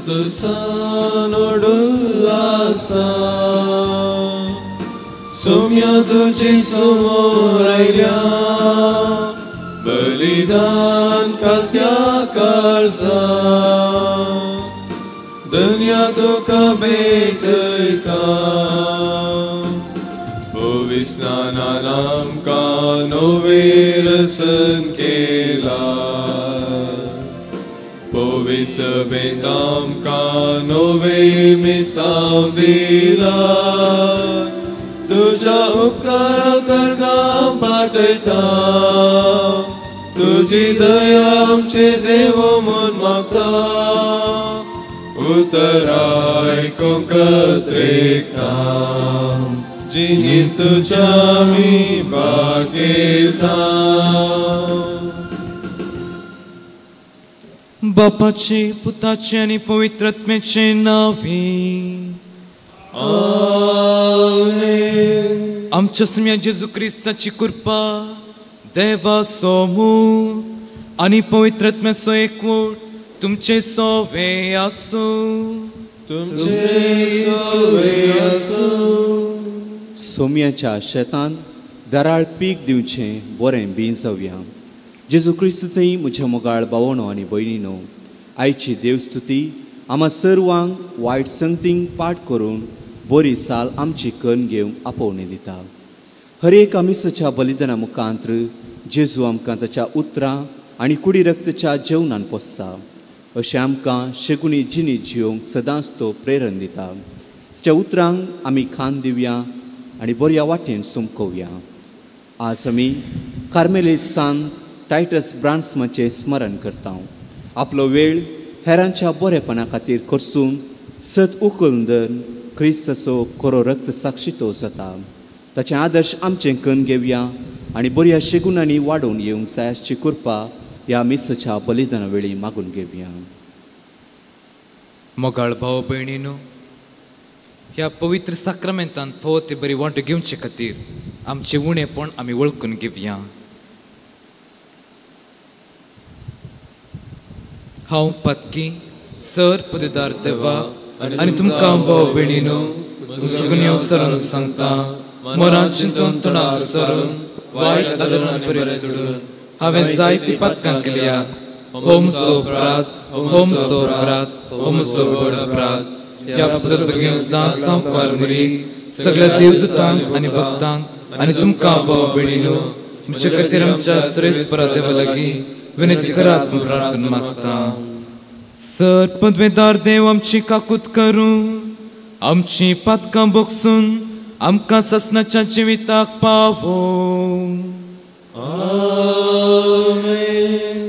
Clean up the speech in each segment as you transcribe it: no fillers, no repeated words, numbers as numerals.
तुसान उल्लासा सोम्या तुझे समोर आयल्या बलिदान कालत्या काळजा दुनिया तुका भेटयता पवित्र स्नानान आमकां नवें रसन केला पवित्र सभेंत आमकां नवें मिसांव दिला तुझ्या उपकारा करगां पाटयता तुझी दया आमचे देव म्हूण मागता उतराय कोंकत्रेकता जिनी तुझ्या मी बागेता बापाचे पुताचे आणि पवित्रात्म्याचे नावे आमेन. आमच्या सम्या जेजू ख्रिस्ताची कृपा देवा समूह आणि पवित्रात्म्याचो एकवट तुमचे सोवे आसो तुमचे सोवे आसो. सोम्याच्या शेतान दराळ पीक दिवचें बरें बी जावया. जेजू क्रिस्त थंय म्हज्या मोगाळ भावनो आनी भयणीनो आयची देवस्तुती आम्हा सर्वांक वायट संगतींक पाठ करून बरी साल आमची कन्न घेवंक आपोवणी दिता. हर एक आमिसाच्या बलिदाना मुखांत्र जेजू आमकां ताच्या उतरां आनी कुडी रक्तच्या जेवणान पोसता अशें आमकां शेगुणी जिणी जियोंक सदांच तो प्रेरण दिता. ताच्या उतरांक आमी खान दिवया आनी बऱ्या वाटेन सुमकोवया. आज आमी कार्मेलीत सांत टायटस ब्रान्समाचें स्मरण करता. आपलो वेळ हेरांच्या बरेपणा खातीर खर्चून सत उखलून दर क्रिस्ताचो खरो रक्त साक्षी तो जाता. ताचे आदर्श आमचें कन्न घेवया आनी बऱ्या शेगुणांनी वाडोवन येवंक जायाची कृपा ह्या मिसाच्या बलिदाना वेळी मागून घेवया. मोगाळ भाव भयणीनो ह्या पवित्र साक्रामेंतान फोव ते बरी वांटो घेवचे खातीर आमचें उणेपण आमी वळखून घेवया. हांव पातकी सर पदवीदार देवा आनी तुमकां भाव भयणीनो सुगुन्यो सरून सांगता मोरान चिंतून तोंडांत सरून वायट आदरान बरें सोडून हांवें जायती पातकां केल्यात. होम सो अपराध होम सो अपराध होम सो व्हड अपराध ह्या बेगीन सांगपार मरी सगळ्या देवदूतांक आनी भक्तांक आनी तुमकां भाव भयणीनो म्हजे खातीर आमच्या श्रेष्ठपरा देवा लागीं विनंती करात म्हूण प्रार्थना मागता. सर पदवेदार देव आमची काकूत करून आमची पातकां बोगसून आमकां ससनाच्या जिविताक पावो. आमेन.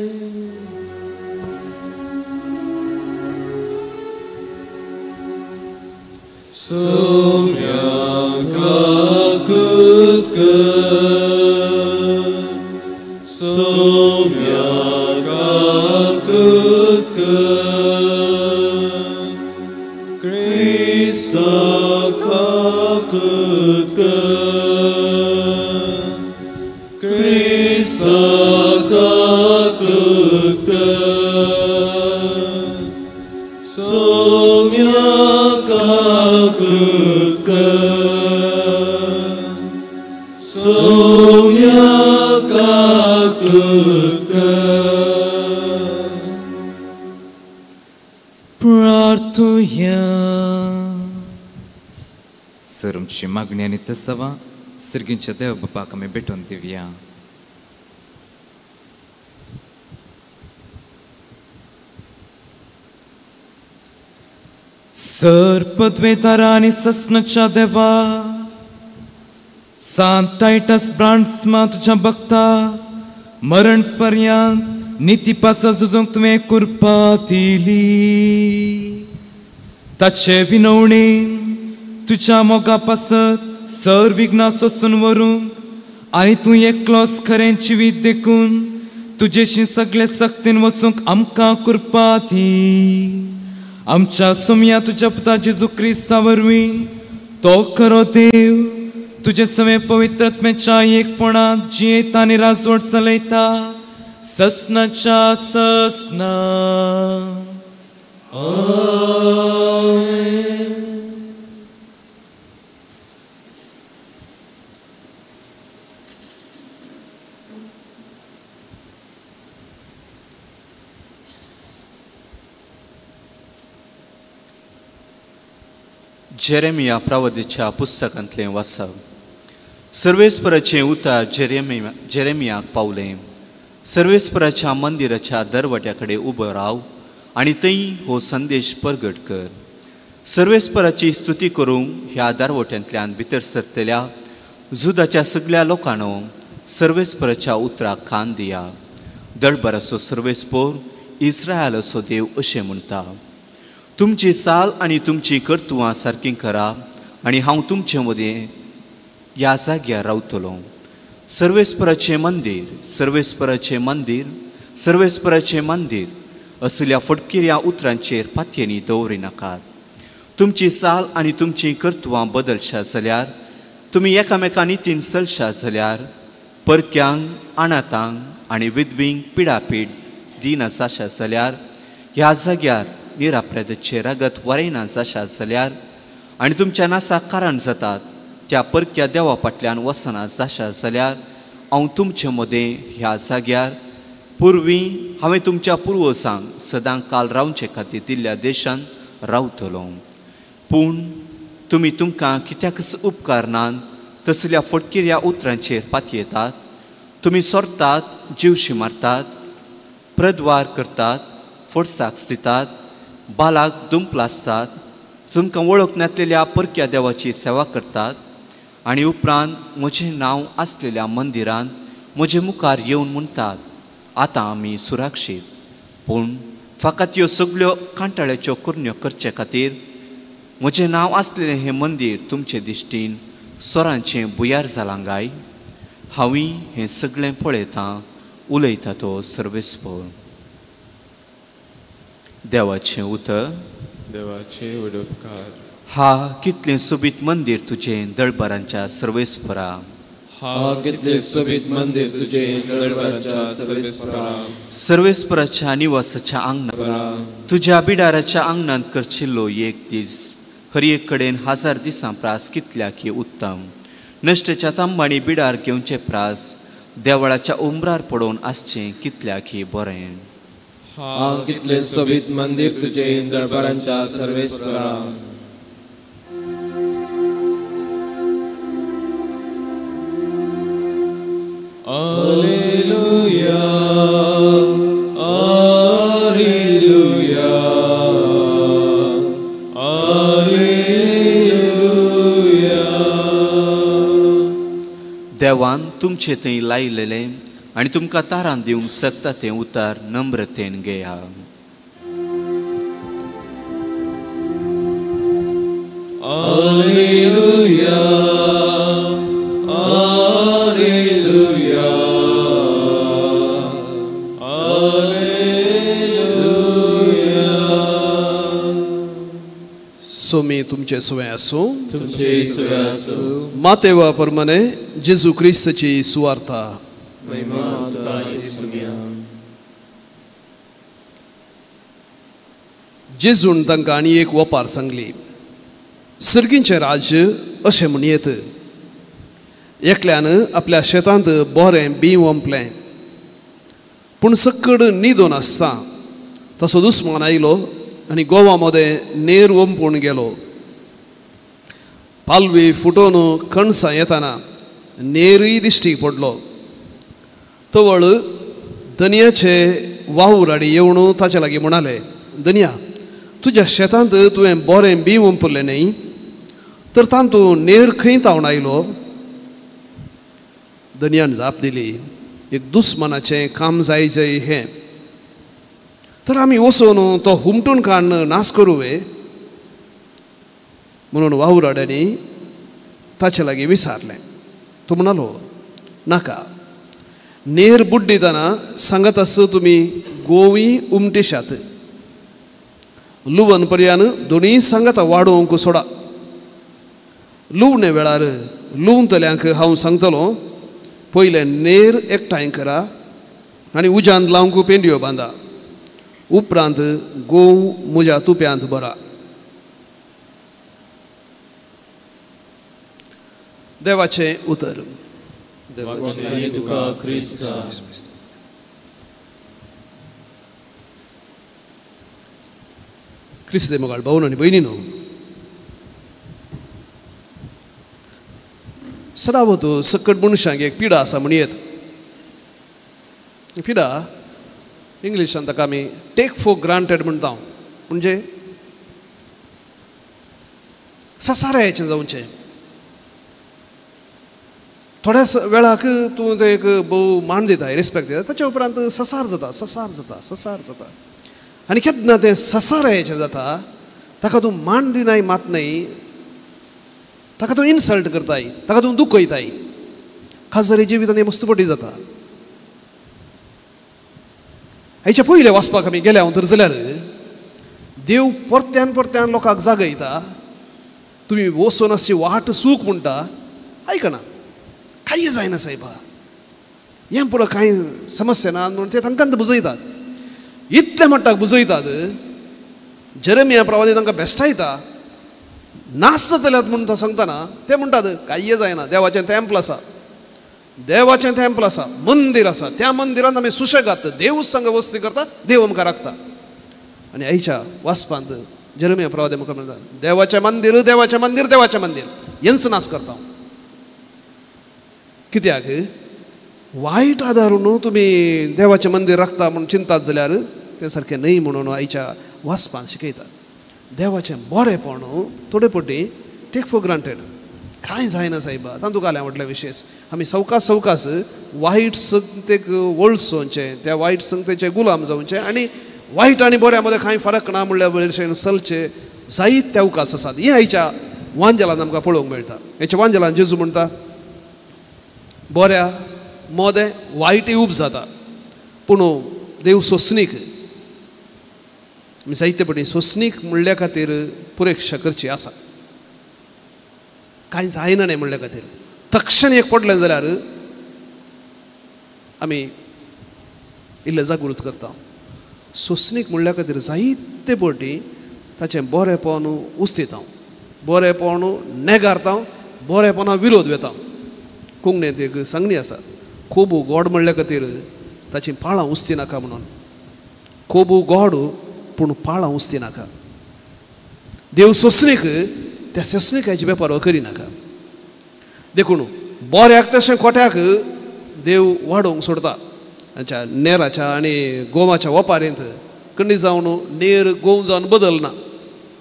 सोम्या काकूत कर सोम्या काकूत कर क्रिस्ता काकूत कर क्रिस्ता काकूत कर सोम्या काकूत कर सोम्या काकूत कर. प्रार्थुया. सर आमची मागणी आनी तसावा सर्गींच्या देव बापाक आमी भेटोवन दिवया. सर पदवेदारा आनी ससनाच्या देवा सांत टायटस ब्रान्समा तुझ्या भक्ता मरण पर्यंत नीती पासा झुजूंक तुवें कृपा दिली. ताचे विनवणेन तुझ्या मोगा पासत सर विघ्ना सोसून व्हरूंक आनी तूं एकलोच खरें जिवीत देखून तुजेशी सगळे सक्तीन वचूंक आमकां कृपा दी. आमच्या सोम्या तुझ्या पुता जेजू क्रिस्ता वरवीं तो खरो देव तुजे सवे पवित्रात्म्याच्या एकपणांत जियेता आनी राजवट चलयता ससनाच्या ससना. जेरेमिया प्रवादीच्या पुस्तकांतलें वाचप. सर्वेस्पराचें उतार जेरेमियाक पावलें. सर्वेस्पराच्या मंदिराच्या दरवाट्या कडेन उबो राव आनी थंय हो संदेश परगट कर. सर्वेस्पराची स्तुती करूंक ह्या दरवट्यांतल्यान भितर सरतल्या जुदाच्या सगळ्या लोकांनो सर्वेस्पराच्या उतराक कान दिया. दळबराचो सर्वेस्पोर इस्रायल असो देव अशें म्हणटा, तुमची साल आनी तुमची कर्तुवां सारकीं करा आनी हांव तुमचे मदें ह्या जाग्यार रावतलो. सर्वेस्पराचें मंदीर, सर्वेस्पराचें मंदीर, सर्वेस्पराचें मंदीर असल्या फटकिऱ्या उतरांचेर पातयेनी दवरिनाकात. तुमची साल आनी तुमची कर्तुवां बदलशा जाल्यार, तुमी एकामेका नितीन चलशा जाल्यार, परक्यांक, अनाथांक आनी विधवींक पिडापीड दिना जाशा जाल्यार, ह्या जाग्यार निरापराधाचे रगत वरयना जाशा जाल्यार आनी तुमच्या नासाक कारण जातात त्या परक्या देवा फाटल्यान वसना जाशा जाल्यार, हांव तुमचे मदें ह्या जाग्यार पुर्वीं हांवें तुमच्या पुर्वजांक सदां काल रावचे खातीर दिल्ल्या देशांत रावतलो. पूण तुमी तुमकां कित्याकच उपकारनान तसल्या फटकिऱ्या उतरांचेर पातयेतात. तुमी सोरतात, जीवशी मारतात, प्रद्वार करतात, फोडसाक दितात, बालाक दुंपलासतात, तुमकां वळख नासलेल्या परक्या देवाची सेवा करतात आनी उपरांत म्हजें नांव आसलेल्या मंदिरांत म्हजे मुखार येवन म्हणटात, आतां आमी सुरक्षीत. पूण फकत ह्यो सगळ्यो कांटाळ्याच्यो कुरण्यो करचे खातीर म्हजें नांव आसलेलें हें मंदीर तुमचे दिश्टीन सोरांचें बुयार जालां काय? हांवें हें सगळें पळयतां, उलयता तो सर्वेस्पोर. देवाचें उतर. देवाचे उडोपकार. हा कितलें सोबीत मंदीर तुजें दळबरांच्या सर्वेस्परा. हा कितलें सोबीत मंदीर तुजें दळबरांच्या सर्वेस्परा. सर्वेस्पराच्या निवासाच्या आंगणांत तुज्या बिडाराच्या आंगणांत करचिल्लो एक दीस हर एक कडेन 1000 दिसां प्रास कितल्याकी उत्तम. नश्टेच्या तांबाणी बिडार घेवचे प्रास देवळाच्या उंबरार पडोवन आसचें कितल्याकी बरें. हा कितलें सोबीत मंदीर तुजें दळबरांच्या सर्वेस्परा. Alleluia, Alleluia, Alleluia. देवान तुमचे थंय लायलेलें आनी तुमकां तारान दिवंक शकता तें उतार नम्रतेन घेया. Alleluia, Alleluia, Alleluia. सोमी तुमचे सुवे आसूं. तुमचे सुवे आसूं. मातेवा प्रमाणे जेजू क्रिस्ताची सुवार्ता. महिमा तुका येसुया. जेजून तांकां आनी एक वपार सांगली. सर्गींचें राज्य अशें म्हणयेत, एकल्यान आपल्या शेतांत बरें बी वंपलें, पूण सक्कड न्हिदोन आसता तसो दुस्मान आयलो आनी गोवा मदें नेर वंपून गेलो. पालवी फुटोवन कणसां येताना नेरूय दिश्टीक पडलो. तवळ दनयाचे वाहुराडी येवन ताचे लागीं म्हणाले, दनया, तुज्या शेतांत तुवें बरें बी वंपलें न्ही, तर तातूंत नेर खंय तावन आयलो? दनयान जाप दिली, एक दुस्मानाचें काम जाय हें, तर आमी वचून तो हुमटून काडून नाश करूं. म्हणून वाहुराड्यांनी ताचे लागीं विचारलें. तो म्हणालो, नाका, नेर बुड्डितना सांगत आस तुमी गोवी उमटिशात. लुवन पर्यान दोनी सांगता वाडोवंक सोडा. लुवणे वेळार लुवतल्यांक हांव सांगतलो, पयलें नेर एकठांय करा आनी उज्यांत लावंक पेंड्यो बांदा. उपरांत गोव म्हज्या तुप्यांत बरा. देवाचें उतर. देवाचें तुका क्रिस्ता. क्रिस्ते मोगाळ भावन आनी भयणीनो, सदांभोवतो सकट मनशांक एक पिडा आसा म्हणयेत. पिडा इंग्लिशान ताका आमी टेक फॉर ग्रांटेड म्हणटा. म्हणजे ससारायेचें जावचें. थोड्या वेळाक तूं तें एक भोव मान दिता, रिस्पेक्ट दिता, ताच्या उपरांत ससार जाता. आनी केन्ना तें ससारायेचें जाता, ताका तूं मान दिनाय मात न्हय, ताका तूं इन्सल्ट करताय, ताका तूं दुखयताय. खास जरी जिवितांत मस्तपटी जाता. हेच्या पयलें वाचपाक आमी गेले हांव तर जाल्यार देव परत्यान परत्यान लोकांक जागयता. तुमी वचून अशी वाट सूख म्हणटा, आयकना, कांय जायना सायबा, हें पुरो कांय समस्या ना म्हणून ते तांकां बुजयतात. इतल्या मट्टाक बुजयतात, जेरेमिया प्रवादी तांकां बेश्टायता. नास जातल्यात म्हणून तो सांगतना ते म्हणटात कांय जायना, देवाचें टेंपल आसा, देवाचें टेंपल आसा, मंदीर आसा, त्या मंदिरांत आमी सुशेगात देवूच संग वस्ती करता, देव आमकां राखता. आनी आयच्या वाचपांत जेरेमिया प्रवादी म्हाका म्हणटा, देवाचें मंदीर, देवाचें मंदीर, देवाचें मंदीर, हेंच नास करता. कित्याक वायट आदारून तुमी देवाचें मंदीर राखता म्हणून चिंतात जाल्यार तें सारकें न्हय म्हणून आयच्या वाचपांत शिकयतात. देवाचें बरेंपण थोडे पटी टेक फॉर ग्रांटेड, कांय जायना सायबा, तातूंत घाल्या म्हटलें विशेश. आमी सवकास वायट संगतेक वळसोवचें, त्या वायट संगतेचे गुलाम जावचें आनी वायट आनी बऱ्या मदें कांय फरक ना म्हणल्या भशेन चलचें, जायते अवकाश आसात. हें आयच्या वांजेलांत आमकां पळोवंक मेळटा. हेच्या वांजेलांत जेजू म्हणटा, बऱ्या मोदें वायटय उब जाता, पूण देव सोंसणीक आमी जायते पटी सोंसणीक म्हणल्या खातीर पुरेक्षा करची आसा. कांय जायना न्हय म्हणल्या खातीर तक्षण एक पडलें जाल्यार आमी इल्लें जागृत करता. सोंसणीक म्हणल्या खातीर जायते पटी ताचें बरेंपण उस्तिता, बरेंपण नेगारता, बरेंपणा विरोध वेता. कोंकणींत एक सांगणी आसा, खोबू गोड म्हणल्या खातीर ताची पाळां उस्ती नाका म्हणून. खोबू गोड पूण पाळां उस्ती नाका. देव सोंसणीक त्या सोंसणीकाची बेपारो करिनाका. देखून बऱ्याक तशें खोट्याक देव वाडोवंक सोडता. ताच्या नेराच्या आनी गोवाच्या वपारींत कणी जावन नेर गोव जावन बदलना,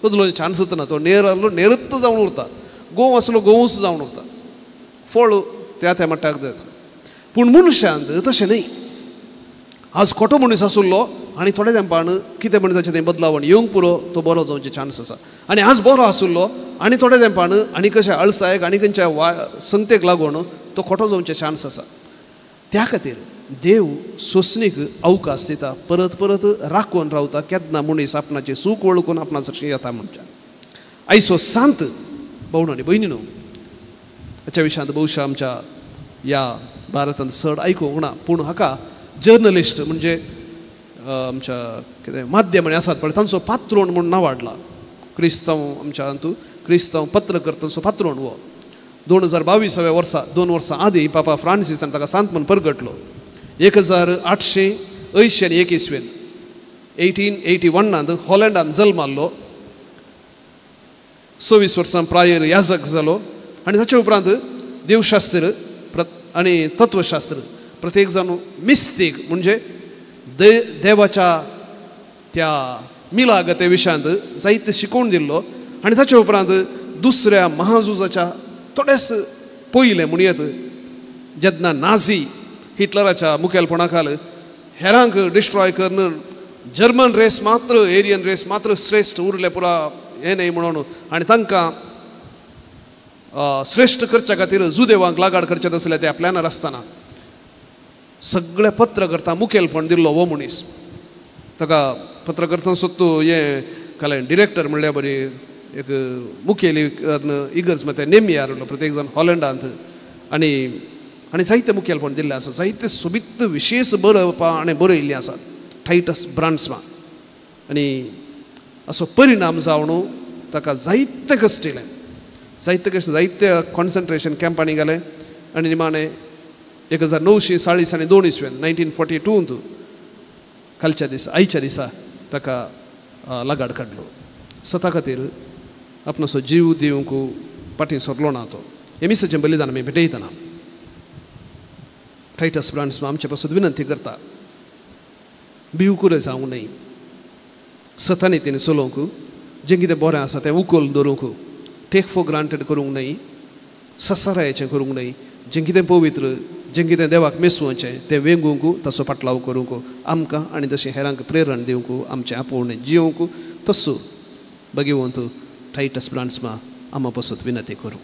बदलोवचे चान्सच ना. तो नेर आसलो नेरच जावन उरता, गोव आसलो गोवूच जावन उरता. फळ त्या मट्टाक जाता. पूण मनशांत तशें न्हय. आज खोटो मनीस आसुल्लो आनी थोड्या तेंपान कितें म्हण ताचें तें बदलावण येवंक पुरो तो बरो जावचे चान्स आसा. आनी आज बरो आसुल्लो आनी थोड्या तेंपान आनी कशें अळसायक आनी खंयच्या संगतेक लागून तो खोटो जावचे चान्स आसा. त्या खातीर देव सोंसणीक अवकाश दिता, परत परत राखून रावता, केन्ना मनीस आपणाचें सूख वळखून आपणाचें येता म्हणटा. आयचो सांत भावण आनी भयणीनो, हाच्या विशयांत भोवशा आमच्या ह्या भारतांत चड आयकूंक ना. पूण हाका जर्नलिस्ट म्हणजे आमच्या कितें माध्यमांनी आसात पळय तांचो पात्रोण म्हूण नांवाडला. क्रिस्तांव आमच्या हातूंत क्रिस्तांव पत्रकर्त्यांचो पात्रोण हो 2022 वर्सा 2 वर्सां आदीं पापा फ्रांसिसान ताका सांत म्हूण परगटलो. 1881 1881 हॉलंडांत जल्मालो. 26 वर्सां प्रायर याजक जालो आनी ताचे उपरांत देवशास्त्र आनी तत्वशास्त्र प्रत्येक जाण मिस्तीक म्हणजे देवाच्या त्या मिलागते विशयांत जायते शिकोवन दिल्लो. आनी ताचे उपरांत दुसऱ्या महाझुजाच्या थोडेच पयलें म्हणयत जेन्ना नाझी हिटलराच्या मुखेलपणा खाल हेरांक डिस्ट्रॉय करन जर्मन रेस मात्र एरियन रेस मात्र श्रेश्ठ उरले पुरा हें न्हय म्हणून आनी तांकां श्रेश्ठ करच्या खातीर जुदेवांक लागाड करचें आसलें त्या प्लॅनार आसतना सगळे पत्रकर्ता मुखेलपण दिल्लो हो मनीस. ताका पत्रकर्ता सोत्तू हें कालें डिरेक्टर म्हणल्यार बरी एक मुखेली इगर्ज ते नेमी आसलो प्रत्येक जाण हॉलंडांत आनी आनी जायते मुखेलपण दिल्लें आसा. जायते सोबीत विशेश बरोवपां आनी बरयल्लीं आसात. टायटस ब्रांड्समा आनी असो परिणाम जावन ताका जायते कश्ट येयले, जायते कश्ट, जायते कॉन्सन्ट्रेशन कॅम्पांनी गेले आनी निमाणें 1942 इसव्यान 1942 कालच्या दिसा आयच्या दिसा ताका लगाड काडलो. सो ताका खातीर आपणाचो जीव दिवंक फाटीं सरलो ना तो. एमिसाचें बलिदान आमी भेटयतना टायटस ब्रांड्स आमचे पासून विनंती करता, भिवकुरे जावंक न्हय, सतानितीन चलोवंक, जें कितें बरें आसा तें उखोल दवरूंक, टेक फॉर ग्रांटेड करूंक न्हय, ससारायेचें करूंक न्हय, जें कितें पवित्र, जें कितें देवाक मेसुवचें तें वेंगूंक, ताचो पाटलाव करूंक आमकां आनी तशें हेरांक प्रेरण दिवंक, आमचें आपूण जिवंक, तसो भगवंत टायटस ब्रांड्स आमा पासून विनंती करूं.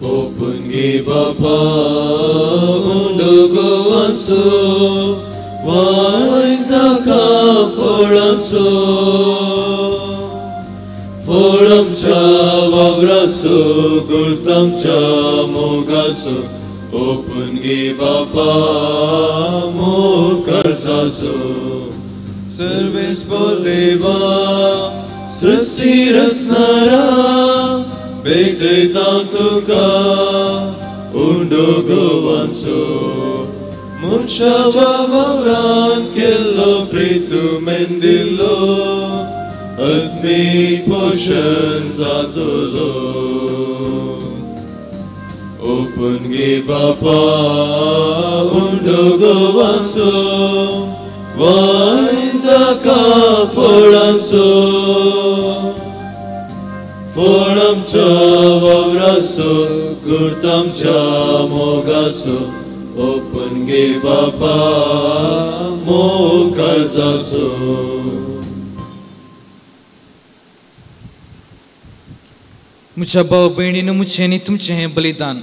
Open give Baba undugu wansu waindaka folamsu folamcha wavrasu gurtamcha mogasu Open give Baba mokarsasu Service por deva srishti rasnara Bekle tantuka undugu wansu Munsha vavran kello pritu mendillo Atmi poshan zatulo Open gi bapa undugu wansu Waindaka folansu Folamcha wavrasu, gurtamcha mogasu, open ge baba mokalzasu. मुझ्या भाव भयणीनं मुझें आनी तुमचें हें बलिदान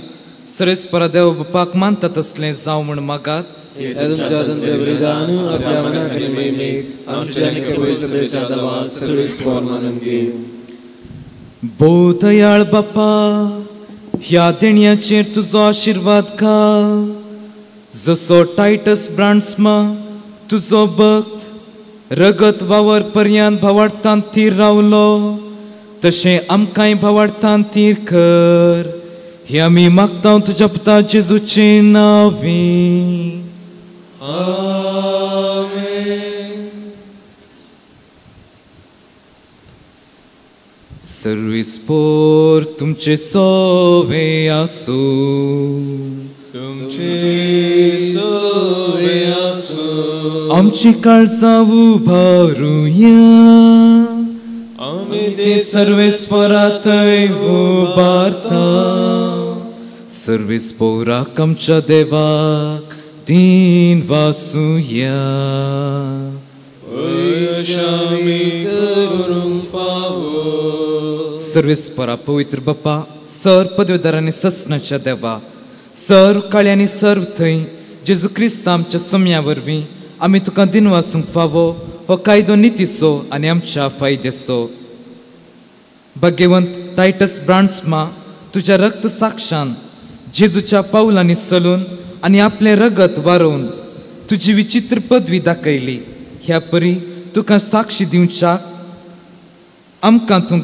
सरस्परा देव बापाक मानतात असलें जावं म्हण मागात. तुमच्या बलिदान आपल्या मनाकडे महिमेक आमच्या आनी सगळ्याच्या दवा सर्वीस फॉर मानून घे. बोधयाळ बापा ह्या देणयाचेर तुजो आशिर्वाद घाल, जसो टायटस ब्रांड्समा तुजो भक्त रगत वावर पर्यंत भावार्थान थीर रावलो, तशें आमकांय भावार्थान थीर कर. हे आमी मागता तुज्या पुता जेजूचे नांवी. सर्वीस पोर तुमचे सोवे आसू, तुमचे सोवे आसू. आमची काळजां उबारुया, आमी ते सर्वेस पोरा थंय उबारता. सर्वीस पोराक आमच्या देवाक दीन वासुया. सर्वीस परा पवित्र बापा सर पदवीधरांनी ससनाच्या देवा सर काळ्यांनी सर्व थंय जेजू क्रिस्त आमच्या सोम्या वरवीं आमी तुका दिन वासूंक फावो हो कायदो नितीचो आनी आमच्या फायद्याचो. भगवंत टायटस ब्रांड्समा तुज्या रक्त साक्षान जेजूच्या पावलांनी चलून आनी आपलें रगत वारोवन तुजी विचित्र पदवी दाखयली. ह्या परी तुका साक्षी दिवच्याक आमकां तूं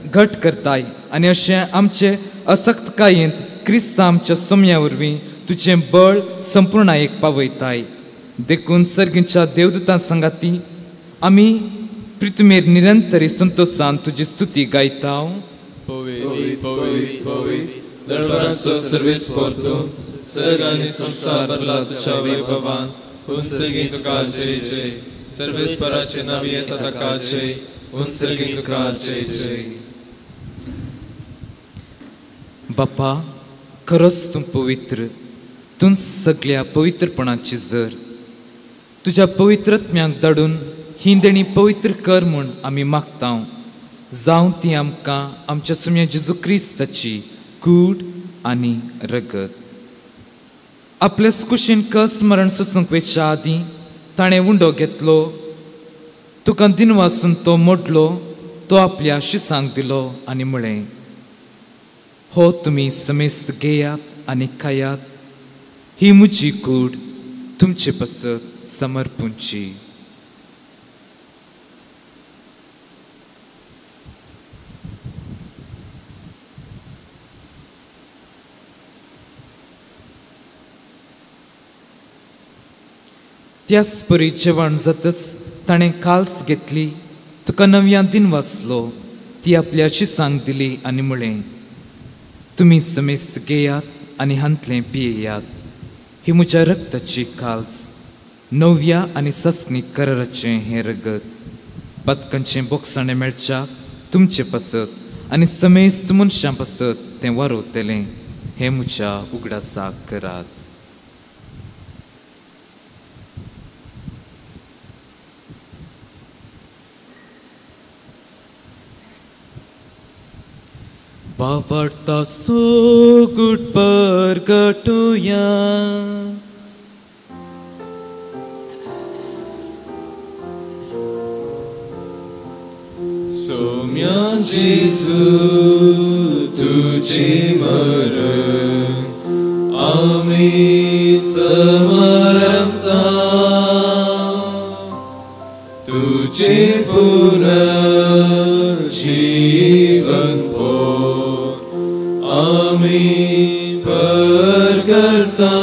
घट करताय आनी अशें आमचे असक्तकायेंत क्रिस्त आमच्या सोम्या वरवीं तुजें बळ संपूर्णायेक पावयताय. देखून सर्गीच्या देवदूतां सांगाती आमी पृथ्वीर निरंतरी संतोषान तुजी स्तुती गायता. पवित्र पवित्र पवित्र दरबाराचो सर्वीस पोरतो सर्ग आनी संसार भरला तुज्या वैभवान. उंसर्गी तुका जय जय सर्वीस पराचे नावी येता ताका जय. उंसर्गी तुका जय जय. बापा खरोच तूं पवित्र, तूं सगळ्या पवित्रपणाची जर. तुज्या पवित्रत्म्याक धाडून ही देणी पवित्र कर म्हूण आमी मागता. जावं ती आमकां आमच्या सुम्या जेजू क्रिस्ताची कूड आनी रगत. आपल्या कुशीन कस मरण सुचूंक वेच्या आदीं ताणें उंडो घेतलो. तुका दिन वासून तो मोडलो. तो आपल्या शिसांक दिलो आनी म्हळें, हो तुमी समेस्त घेयात आनी खायात. ही म्हजी कूड तुमचे पसत समर्पूंची. त्याच परी जेवण जातच ताणें काल्स घेतली. तुका नव्या दिन वाचलो. ती आपल्या शिसांक दिली आनी म्हळें, तुमी समेस्त घेयात आनी हांतलें पियेयात. ही म्हज्या रक्ताची काल्स, नव्या आनी सस्नी कराराचें हें रगत. पदकांचें बोगसाणें मेळच्याक तुमचे पसत आनी समेस्त मनशां पसत तें वारोतलें. हें म्हज्या उगडासाक करात. वावरता सोगुट परगटुया. सोम्या जेजू तुझे मरण आम्ही समरमता. तुझे पुनर्जीवन आम्ही परगटता.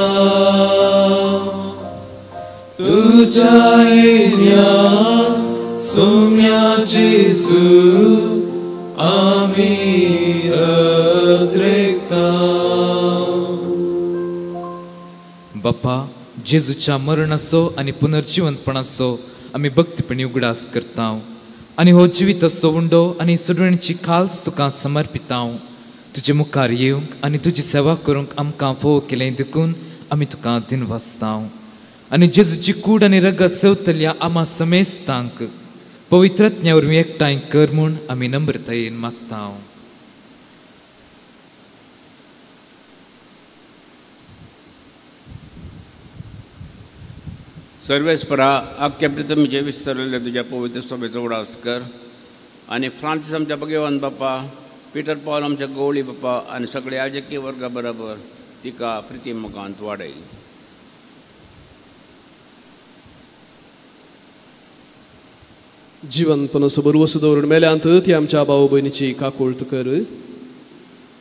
तुझ्या येण्याक सोम्या जेजू आम्ही अद्रेकता. बापा, जेजूच्या मरणाचो आनी पुनर्जीवनपणाचो आमी भक्तीपणी उगडास करता. आनी हो जिविताचो उंडो आनी सडवणीची खाल्स तुका समर्पिता. तुजे मुखार येवंक आनी तुजी सेवा करूंक आमकां फोव केलें देखून आमी तुका दिन वाचता. आनी जेजूची कूड आनी रगत सेवतल्या आमा समेस्तांक पवित्रज्ञा वरवीं एकठांय कर म्हूण आमी नम्रतायेन मागता. सर्वेस्परा अख्ख्या प्रितमेचे विस्तारलेल्या तुझ्या पवित्र सभेचो उडास कर. आनी फ्रांसीस आमच्या भगवान बापा, पीटर पॉल आमच्या गवळी बापा आनी सगळे याजकी वर्गा बरोबर तिका प्रितीमुखांत वाडय. जिवंतपणाचो बरो वस्तू दवरून मेल्यांत ती आमच्या भाऊ भयणीची काकूळट कर.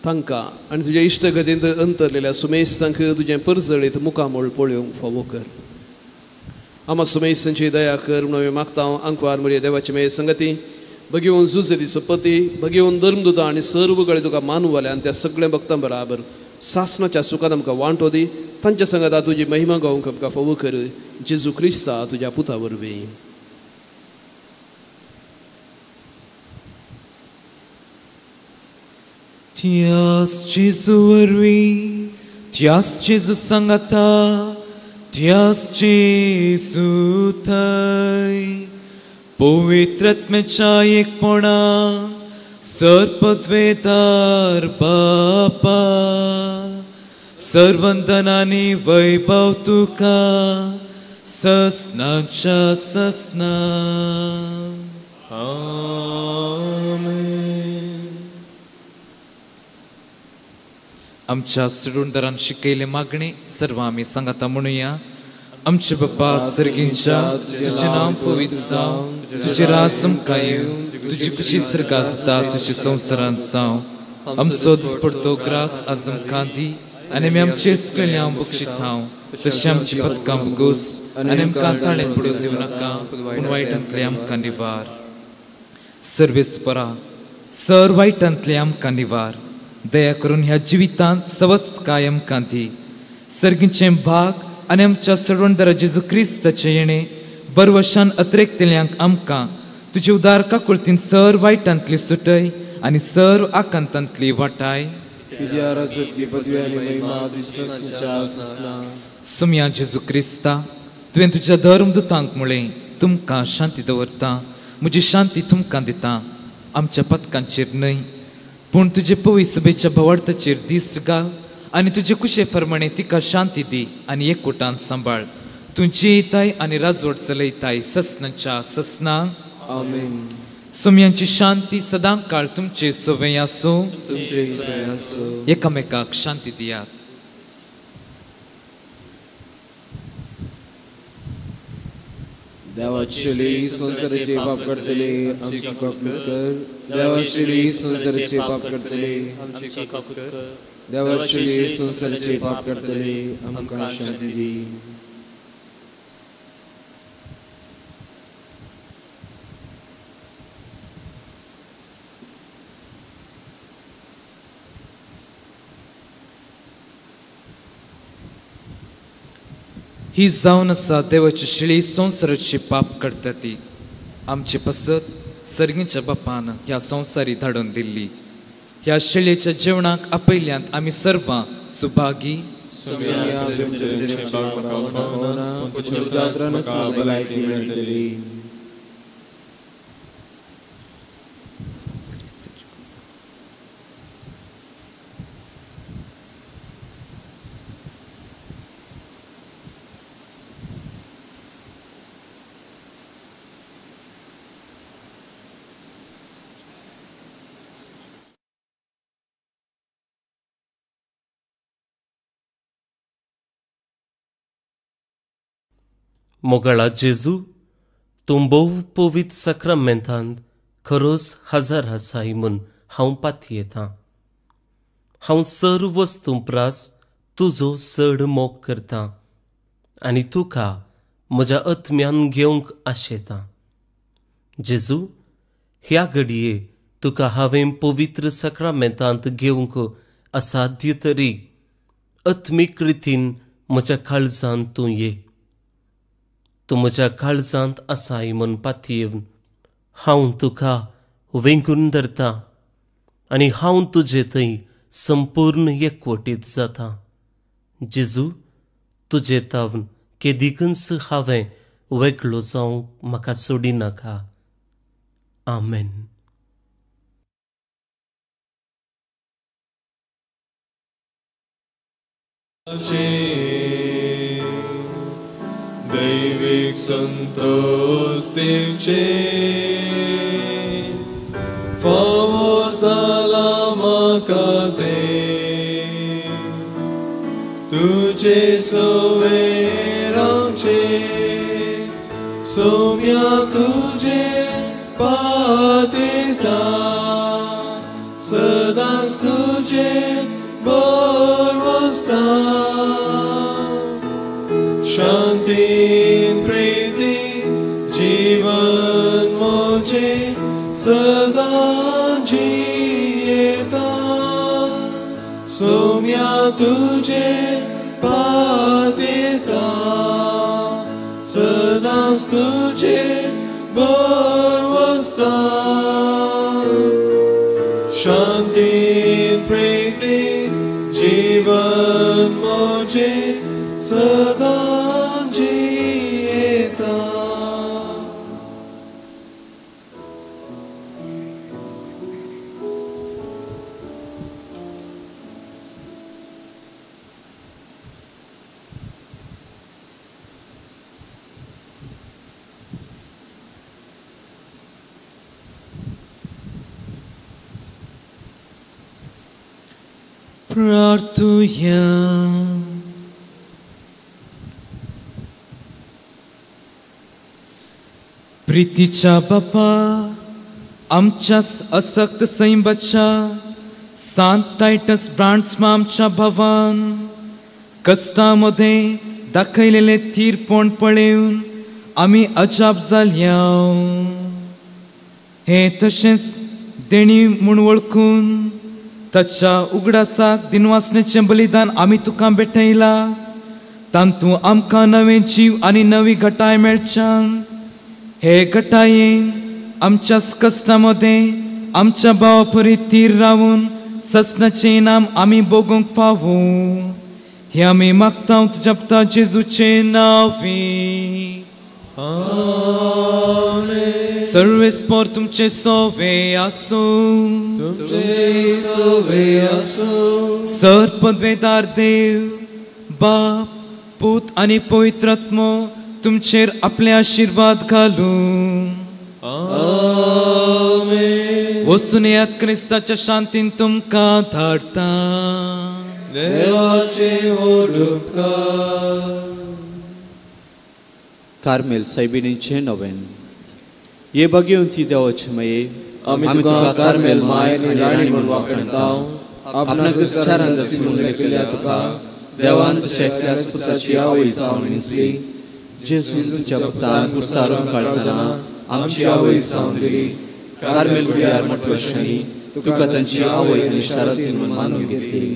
तांकां आनी तुज्या इश्टगतींत अंतरलेल्या सुमेस्तांक तुजें परजळीत मुखामोळ पळोवंक फावो कर. आमा सुमेस्तांची दया कर म्हणून हांवें मागता. आंकवार म्हळ्या देवाची मेळ संगती भगवून झुजरीचो पती, भगवून धर्मदूता आनी सर्व कळे तुका मानूवाले आनी त्या सगळ्या भक्तां बराबर सासणाच्या सुखांत आमकां वांटो दी. तांच्या संगत तुजी महिमा गावंक आमकां फावो कर. जेजू क्रिस्ता तुज्या पुता वरवीं. त्याच जेजू वरवीं, त्याच जेजू सांगाता, त्याच जेजू थंय पवित्रत्मेच्या एकपणा सर्पद्वेदार बापा सर्वंदनानी वैभव तुका ससनाच्या ससना. आमच्या सुरुंदरान शिकयले मागणे सर्व आमी सांगाता म्हणुया. आमचे बाप्पा सर्गींच्या, तुझे नाव पवित्र जावं, तुझे राज आमकां येवं, तुजी खुशी सर्गास जाता तुझे संवसारांत जावं. आमचो दिसपडतो ग्रास आज आमकां दी आनी आमी आमचेर सुकलेल्या बक्षिता. तशें आमची पदकां भोगूस आनी आमकां ताळें पडूंक दिवं नाका, पूण वायटांतले आमकां निवार. सर्वेस्परा, सर वायटांतले आमकां निवार. दया करून ह्या जिवितांत सवच काय आमकां दी. सर्गींचें भाग आनी आमच्या सडवणदारा जेजू क्रिस्ताचें येणें बरवशान अतिरेकतल्यांक आमकां तुजे उदार काकुळतीन सर वायटांतली सुटय आनी सर्व आकांतांतली वाटाय. सुम्या जेजू क्रिस्ता, तुवें तुज्या धर्मदुतांक म्हळें, तुमकां शांती दवरता, म्हजी शांती तुमकां दिता. आमच्या पदकांचेर न्हय पूण तुजे पवित्र सभेच्या भवार्थाचेर दीस घाल आनी तुजे कुशे प्रमाणे तिका शांती दी आनी एकवटान सांबाळ. तूं जियेताय आनी राजवट चलयताय ससनाच्या ससनां. आमेन. सोम्यांची शांती सदां काळ तुमचे सोवे आसूं. तुमचे सोय आसूं. एकामेकाक शांती दियात. देवाची संसाराचे पाप करतले आमची काकूट कर. देवाची संसाराचे पाप करतले आमची काकूट कर. देवाची संसाराचे पाप करतले आमकां शांती दी. ही जावन आसा देवाची शिळी संसाराची पाप करता ती. आमची पसत सर्गीच्या बापान ह्या संवसारी धाडून दिल्ली. ह्या शिळेच्या जेवणाक आपयल्यांत आमी सर्वां सुभागी. भलायकी मेळटली. मोगळा जेजू तूं बहु पवित्र सक्रामेंतांत खरोच हजार आसाय म्हूण हांव पातयेतां. हांव सर्व वस्तू प्रास तुजो चड मोग करतां आनी तुका म्हज्या आत्म्यान घेवंक आशेतां. जेजू, ह्या घडये तुका हांवें पवित्र सक्रामेंतांत घेवंक असाध्य तरी आत्मीक रितीन म्हज्या काळजांत तूं ये. तूं म्हज्या काळजांत आसाय म्हूण पातयेवन हांव तुका वेंगून धरतां आनी हांव तुजे थंय संपूर्ण एकवटीत जातां. जेजू, तुजे तावन केदिकच हांवें वेगळो जावंक म्हाका सोडिनाका. आमेन. दैविक संतोष तेंचे फावो जाला म्हाका ते. तुजे सोवेर आमचे सोम्या तुजे पातयता. सदांच तुजे बोर वसता. शांतीन प्रीती जीवन मोचे सदां जियेता. सोम्या तुजे पातयता. सदांच तुजे बोर वसता. शांतीन प्रीती जीवन मोचे सदां जियेता. प्रार्थुया. प्रीतीच्या बापा, आमच्या असक्त सैंबाच्या सांत टायटस ब्रांड्समा आमच्या भावान कष्टामध्ये दाखयलेले थीरपण पळेवन आमी अजाप जाल्या. हे तशेंच देणी म्हूण वळखून ताच्या उगडासाक दिनवासनेचें बलिदान आमी तुका भेटयला. तांतूं आमकां नवें जीव आनी नवी घटाय मेळच्यान हे घटायेन आमच्या कश्टामध्ये आमच्या भावा परी थीर रावून ससनाचें इनाम आमी भोगूंक फावो. हे आमी मागता तुज्या पुता जेजूचे नांवी. सर्वेस्पर तुमचे सोवे आसूं सर्पद्वेदार देव बाप पूत आनी पवित्रात्मो तुमचेर आपले आशीर्वाद घालूं वचून येयात क्रिस्ताच्या शांतीन तुमकां धाडटा देवाचे व्हड उपकार कार्मेल सायबिणीचें नवें ये बघेवन ती देवाचे माये आमी तुका कार्मेल माय आनी राणी म्हूण वाखणताव आपणाक चारान जशी म्हणले केल्या तुका देवान तुज्या एकल्या पुताची आवय जावन विसली जेजू तुज्या पुतान कुसारून काडटना आमची आवय जावन दिली कार्मेल गुड्यार मटवशांनी तुका तांची आवय आनी शारतीन म्हूण मानून घेतली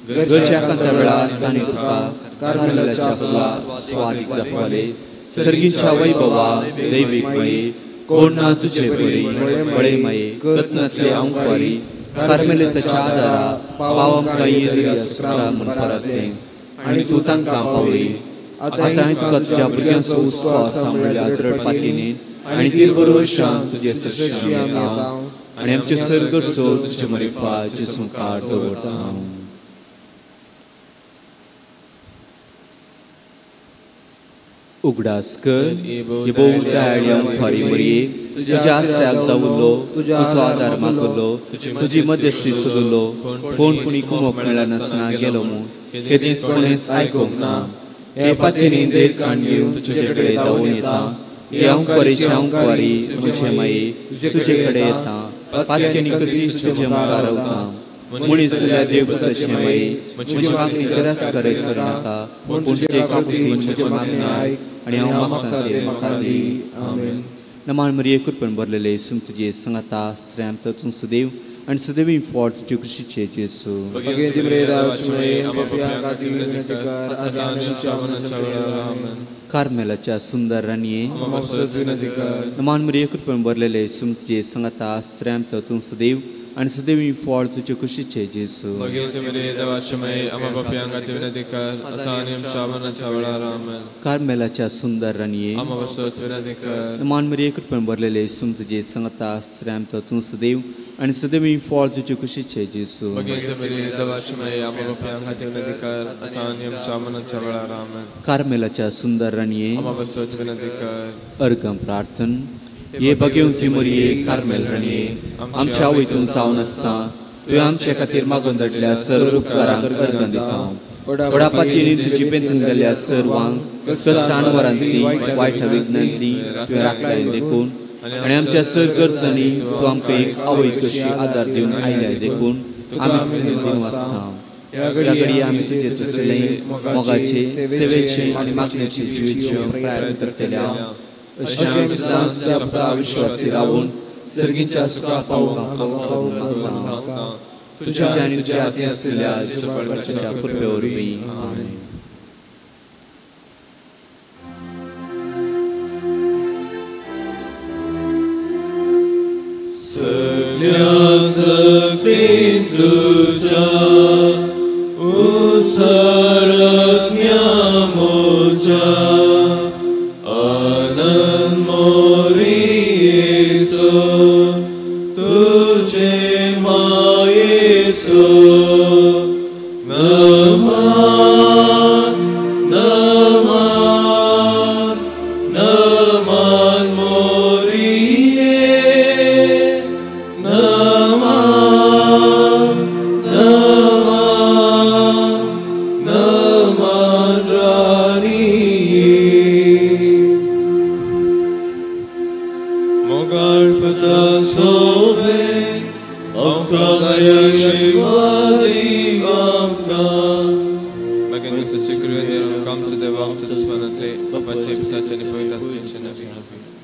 गरजेच्या एकांता वेळार तांणी तुका कार्मेलाच्या फुलां स्वादीक दाखवाले सर्गीच्या वैभवा दैवीक माये कोण ना तुझे बरी बळे माये कतनातले अंकवारी कार्मेलिताच्या आदारा पावमकां येयल्ल्या सुत्रां म्हूण परतले आनी तूं तांकां पावली आतां तुका तुज्या भुरग्यांचो हुस्को सांबाळल्या द्रढपातीने आनी तिरबरोशान तुजे सरशी येता आनी आमचे सर्गरचो तुजे मरिफा जेजू मुखार दवरता उगडास कर ये बोवत्या फारी मरये तुज्या आसऱ्याक दावुरलो तुजो आदार मागलो तुजी मध्यस्थी सोदलो कोण कुणी कुमोक मेळ्ळा नासना गेलो म्हूण केदींच कोणेंच आयकोंक ना हे पातेनी देर काण घेवन तुजे कडेन धांवून येता हे अंकवारीचे अंकवारी म्हजे माये तुजे कडेन येता पातकेनी कधीच तुजे मुखार रावता मनीस जाल्यार देवपुताचे माये म्हजी मागणी करास करनाका पूण तुजे कापुतीन म्हजी मागणी आयक आनी हांव मागतां तें म्हाका दी आमेन नमान मरिये कृपेन भरलेले येसून तुजे सांगाता स्त्र्यां तातूंत सदैव आनी सदैवी फावट तुजे कुशीचे जेजू भगवंती मरेदाचमय आमच्या खातीर विनंती कर आतां आमच्या मरणाच्या वेळार आमेन कार्मेलाच्या सुंदर राणये आमकां विनंती कर नमान मरिये कृपेन भरलेले येसून तुजे सांगाता स्त्र्यां तातूंत सदैव आनी सदैवी फावट तुजे कुशीचे जेजू भगवंती मरेदाचमय आमच्या खातीर विनंती कर आतां आमच्या मरणाच्या वेळार आमेन कार्मेलाच्या सुंदर राणये आमकां विनंती कर नमान मरिये कृपेन भरलेले येसून तुजे सांगाता स्त्र्यां तातूंत सदैव आनी सदैवी फावट तुजे कुशीचे जेजू भगवंती मरेदाचमय आमच्या खातीर विनंती कर आतां आमच्या मरणाच्या वेळार आमेन कार्मेलाच्या सुंदर राणये आमकां विनंती कर अर्गम प्रार्थन ये बघेवन ती मरिये कार्मेल राणये आमच्या वयतून जावन आसता तुवें आमचे खातीर मागून धाडल्या सर्व उपकारांक अर्गां दिता वडापातीनी तुजी बेंतून गेल्ल्या सर्वांक कश्टांवरांतली वायट विघ्नांतली तुवें राखल्याय देखून आनी आमच्या सर गरजांनी तूं आमकां एक आवय कशी आदार दिवन आयल्याय देखून आमी तुवें दिवन आसता ह्या घडये आमी तुजे तसले मोगाचे सेवेचे आनी मागणेचे जिवीचे प्रयत्न करतल्या अशें आमी सदां विश्वासी रावून सर्गीच्या सुखा पावूंक मागता तुज्या आनी तुज्या हाती आसलेल्या जेजूच्या कृपे वरवीं आमेन सगळ्या शक्तीन तुज्या उसरज्ञा मोच्या आनंद मोरियेसो तुझे मायेसो नमान नमान नमान मोरिये नमान नमान नमान राणी मोगाळपता सोबे आमकां आशिर्वादी आमकां मागीर सच्चे कृपेन आमच्या देवा आमच्या दुस्मानांतले बापाचे पिताचे आनी पवित्र आत्म्याचे नांवान